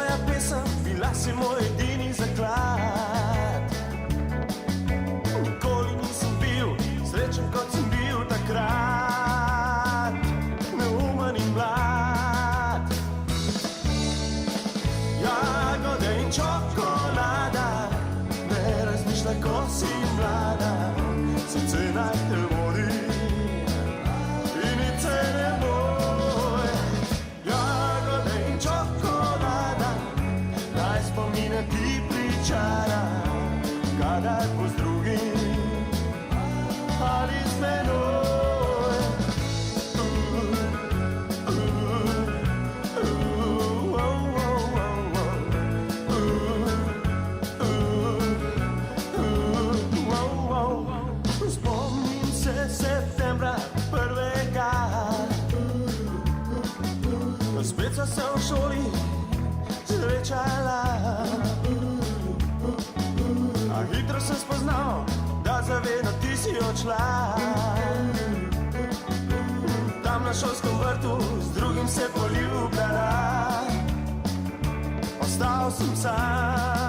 tvoja pesem, bila si moj edini zaklad. Nikoli nisem bil srečen, kot sem bil takrat, neumen in mlad. Jagode in čokolada, ne razmišljaj, ko si mlada, srce naj te vodi in nič se ne boj. Jagode in čokolada, naj spomine ti pričara, kadar bo z drugim ali z menoj. Spomnim se septembra prvega, spet sva se v šoli srečala. A hitro sem spoznal, da zavedno ti si odšla. Tam na šolskem vrtu z drugim se poljubljala. Ostal sem sam.